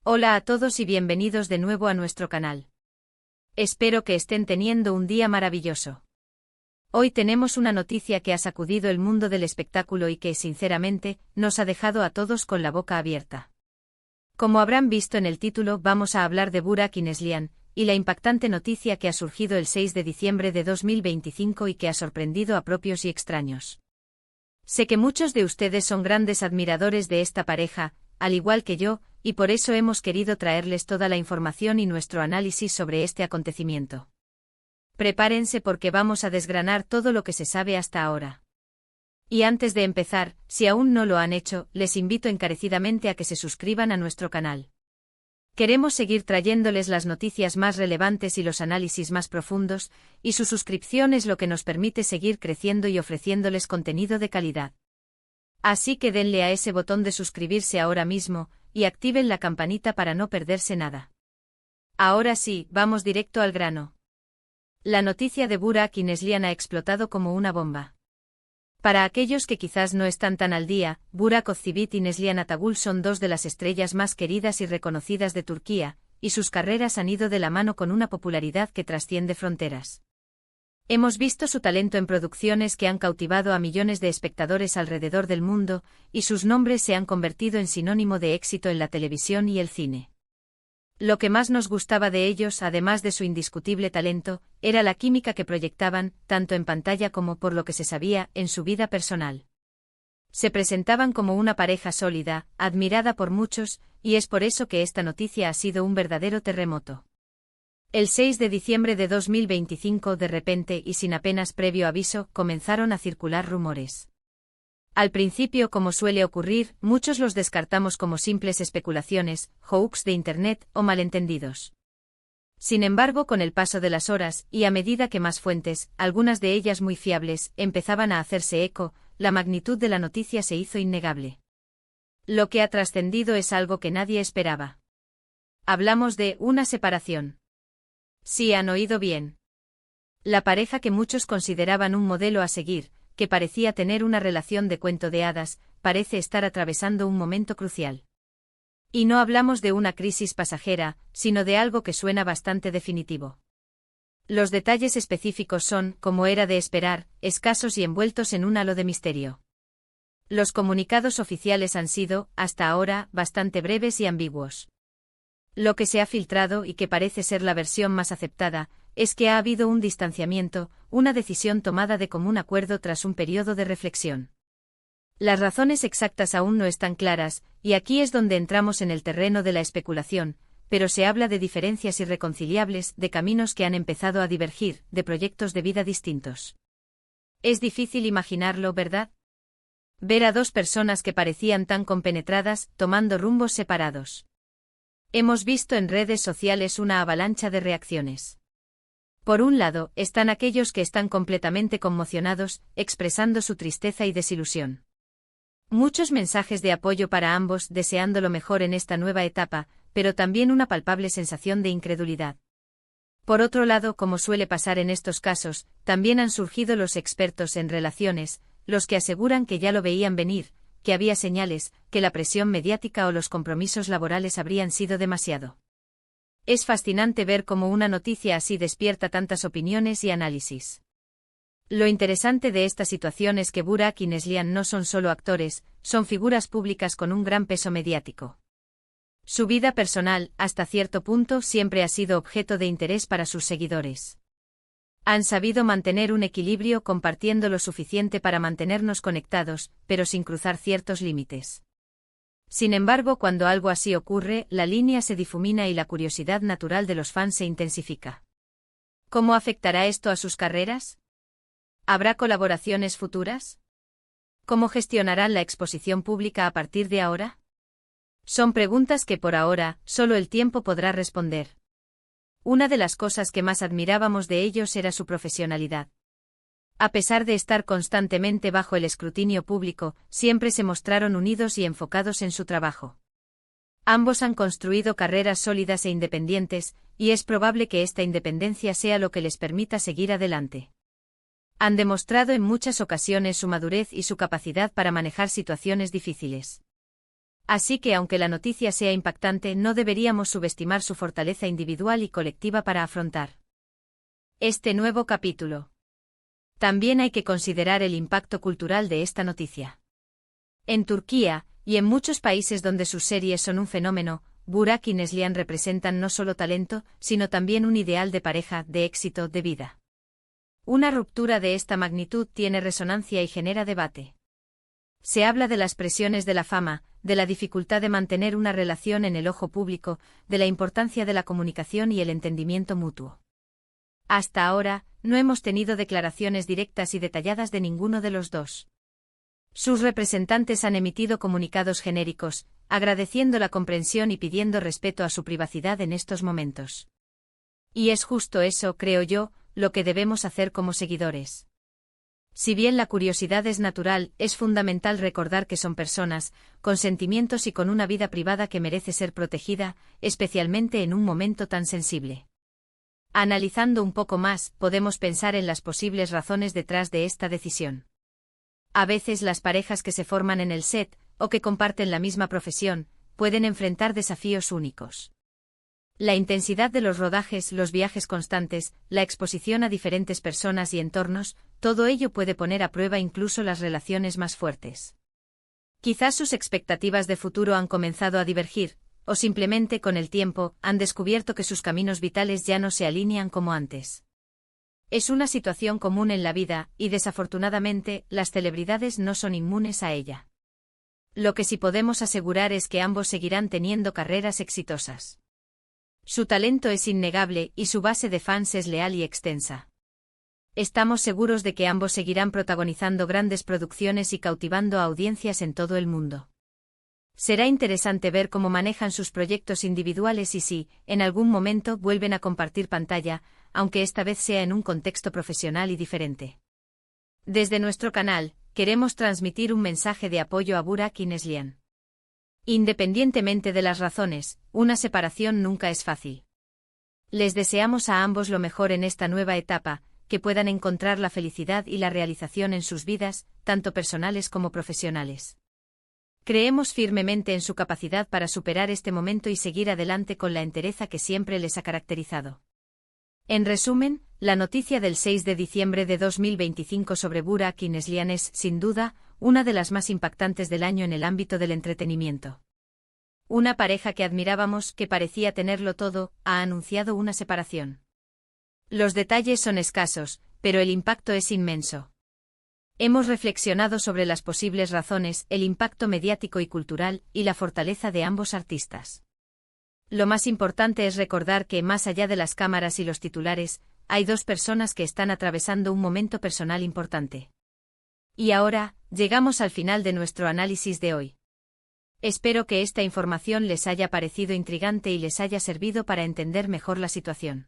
Hola a todos y bienvenidos de nuevo a nuestro canal. Espero que estén teniendo un día maravilloso. Hoy tenemos una noticia que ha sacudido el mundo del espectáculo y que, sinceramente, nos ha dejado a todos con la boca abierta. Como habrán visto en el título, vamos a hablar de Burak Yılmaz y la impactante noticia que ha surgido el 6 de diciembre de 2025 y que ha sorprendido a propios y extraños. Sé que muchos de ustedes son grandes admiradores de esta pareja, al igual que yo, y por eso hemos querido traerles toda la información y nuestro análisis sobre este acontecimiento. Prepárense porque vamos a desgranar todo lo que se sabe hasta ahora. Y antes de empezar, si aún no lo han hecho, les invito encarecidamente a que se suscriban a nuestro canal. Queremos seguir trayéndoles las noticias más relevantes y los análisis más profundos, y su suscripción es lo que nos permite seguir creciendo y ofreciéndoles contenido de calidad. Así que denle a ese botón de suscribirse ahora mismo, y activen la campanita para no perderse nada. Ahora sí, vamos directo al grano. La noticia de Burak Yılmaz ha explotado como una bomba. Para aquellos que quizás no están tan al día, Burak Özçivit y Neslihan Atagül son dos de las estrellas más queridas y reconocidas de Turquía, y sus carreras han ido de la mano con una popularidad que trasciende fronteras. Hemos visto su talento en producciones que han cautivado a millones de espectadores alrededor del mundo, y sus nombres se han convertido en sinónimo de éxito en la televisión y el cine. Lo que más nos gustaba de ellos, además de su indiscutible talento, era la química que proyectaban, tanto en pantalla como por lo que se sabía, en su vida personal. Se presentaban como una pareja sólida, admirada por muchos, y es por eso que esta noticia ha sido un verdadero terremoto. El 6 de diciembre de 2025, de repente y sin apenas previo aviso, comenzaron a circular rumores. Al principio, como suele ocurrir, muchos los descartamos como simples especulaciones, hoax de Internet o malentendidos. Sin embargo, con el paso de las horas, y a medida que más fuentes, algunas de ellas muy fiables, empezaban a hacerse eco, la magnitud de la noticia se hizo innegable. Lo que ha trascendido es algo que nadie esperaba. Hablamos de una separación. Sí, han oído bien. La pareja que muchos consideraban un modelo a seguir, que parecía tener una relación de cuento de hadas, parece estar atravesando un momento crucial. Y no hablamos de una crisis pasajera, sino de algo que suena bastante definitivo. Los detalles específicos son, como era de esperar, escasos y envueltos en un halo de misterio. Los comunicados oficiales han sido, hasta ahora, bastante breves y ambiguos. Lo que se ha filtrado y que parece ser la versión más aceptada, es que ha habido un distanciamiento, una decisión tomada de común acuerdo tras un periodo de reflexión. Las razones exactas aún no están claras, y aquí es donde entramos en el terreno de la especulación, pero se habla de diferencias irreconciliables, de caminos que han empezado a divergir, de proyectos de vida distintos. Es difícil imaginarlo, ¿verdad? Ver a dos personas que parecían tan compenetradas, tomando rumbos separados. Hemos visto en redes sociales una avalancha de reacciones. Por un lado, están aquellos que están completamente conmocionados, expresando su tristeza y desilusión. Muchos mensajes de apoyo para ambos, deseando lo mejor en esta nueva etapa, pero también una palpable sensación de incredulidad. Por otro lado, como suele pasar en estos casos, también han surgido los expertos en relaciones, los que aseguran que ya lo veían venir, que había señales, que la presión mediática o los compromisos laborales habrían sido demasiado. Es fascinante ver cómo una noticia así despierta tantas opiniones y análisis. Lo interesante de esta situación es que Burak y Neslihan no son solo actores, son figuras públicas con un gran peso mediático. Su vida personal, hasta cierto punto, siempre ha sido objeto de interés para sus seguidores. Han sabido mantener un equilibrio compartiendo lo suficiente para mantenernos conectados, pero sin cruzar ciertos límites. Sin embargo, cuando algo así ocurre, la línea se difumina y la curiosidad natural de los fans se intensifica. ¿Cómo afectará esto a sus carreras? ¿Habrá colaboraciones futuras? ¿Cómo gestionarán la exposición pública a partir de ahora? Son preguntas que por ahora, solo el tiempo podrá responder. Una de las cosas que más admirábamos de ellos era su profesionalidad. A pesar de estar constantemente bajo el escrutinio público, siempre se mostraron unidos y enfocados en su trabajo. Ambos han construido carreras sólidas e independientes, y es probable que esta independencia sea lo que les permita seguir adelante. Han demostrado en muchas ocasiones su madurez y su capacidad para manejar situaciones difíciles. Así que aunque la noticia sea impactante, no deberíamos subestimar su fortaleza individual y colectiva para afrontar este nuevo capítulo. También hay que considerar el impacto cultural de esta noticia. En Turquía, y en muchos países donde sus series son un fenómeno, Burak y Neslihan representan no solo talento, sino también un ideal de pareja, de éxito, de vida. Una ruptura de esta magnitud tiene resonancia y genera debate. Se habla de las presiones de la fama, de la dificultad de mantener una relación en el ojo público, de la importancia de la comunicación y el entendimiento mutuo. Hasta ahora, no hemos tenido declaraciones directas y detalladas de ninguno de los dos. Sus representantes han emitido comunicados genéricos, agradeciendo la comprensión y pidiendo respeto a su privacidad en estos momentos. Y es justo eso, creo yo, lo que debemos hacer como seguidores. Si bien la curiosidad es natural, es fundamental recordar que son personas, con sentimientos y con una vida privada que merece ser protegida, especialmente en un momento tan sensible. Analizando un poco más, podemos pensar en las posibles razones detrás de esta decisión. A veces las parejas que se forman en el set, o que comparten la misma profesión, pueden enfrentar desafíos únicos. La intensidad de los rodajes, los viajes constantes, la exposición a diferentes personas y entornos, todo ello puede poner a prueba incluso las relaciones más fuertes. Quizás sus expectativas de futuro han comenzado a divergir, o simplemente con el tiempo han descubierto que sus caminos vitales ya no se alinean como antes. Es una situación común en la vida, y desafortunadamente, las celebridades no son inmunes a ella. Lo que sí podemos asegurar es que ambos seguirán teniendo carreras exitosas. Su talento es innegable y su base de fans es leal y extensa. Estamos seguros de que ambos seguirán protagonizando grandes producciones y cautivando a audiencias en todo el mundo. Será interesante ver cómo manejan sus proyectos individuales y si, en algún momento, vuelven a compartir pantalla, aunque esta vez sea en un contexto profesional y diferente. Desde nuestro canal, queremos transmitir un mensaje de apoyo a Burak y Neslihan. Independientemente de las razones, una separación nunca es fácil. Les deseamos a ambos lo mejor en esta nueva etapa, que puedan encontrar la felicidad y la realización en sus vidas, tanto personales como profesionales. Creemos firmemente en su capacidad para superar este momento y seguir adelante con la entereza que siempre les ha caracterizado. En resumen, la noticia del 6 de diciembre de 2025 sobre Burak y Neslihan es, sin duda, una de las más impactantes del año en el ámbito del entretenimiento. Una pareja que admirábamos, que parecía tenerlo todo, ha anunciado una separación. Los detalles son escasos, pero el impacto es inmenso. Hemos reflexionado sobre las posibles razones, el impacto mediático y cultural, y la fortaleza de ambos artistas. Lo más importante es recordar que, más allá de las cámaras y los titulares, hay dos personas que están atravesando un momento personal importante. Y ahora, llegamos al final de nuestro análisis de hoy. Espero que esta información les haya parecido intrigante y les haya servido para entender mejor la situación.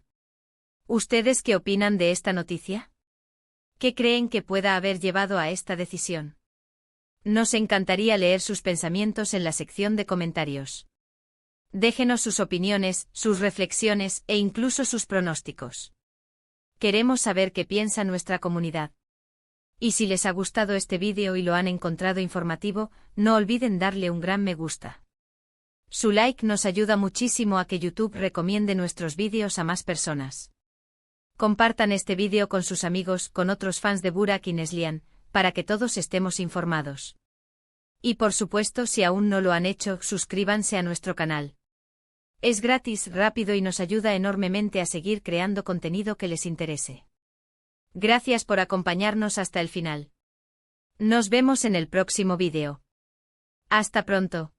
¿Ustedes qué opinan de esta noticia? ¿Qué creen que pueda haber llevado a esta decisión? Nos encantaría leer sus pensamientos en la sección de comentarios. Déjenos sus opiniones, sus reflexiones e incluso sus pronósticos. Queremos saber qué piensa nuestra comunidad. Y si les ha gustado este vídeo y lo han encontrado informativo, no olviden darle un gran me gusta. Su like nos ayuda muchísimo a que YouTube recomiende nuestros vídeos a más personas. Compartan este vídeo con sus amigos, con otros fans de Burak y Neslihan, para que todos estemos informados. Y por supuesto, si aún no lo han hecho, suscríbanse a nuestro canal. Es gratis, rápido y nos ayuda enormemente a seguir creando contenido que les interese. Gracias por acompañarnos hasta el final. Nos vemos en el próximo vídeo. Hasta pronto.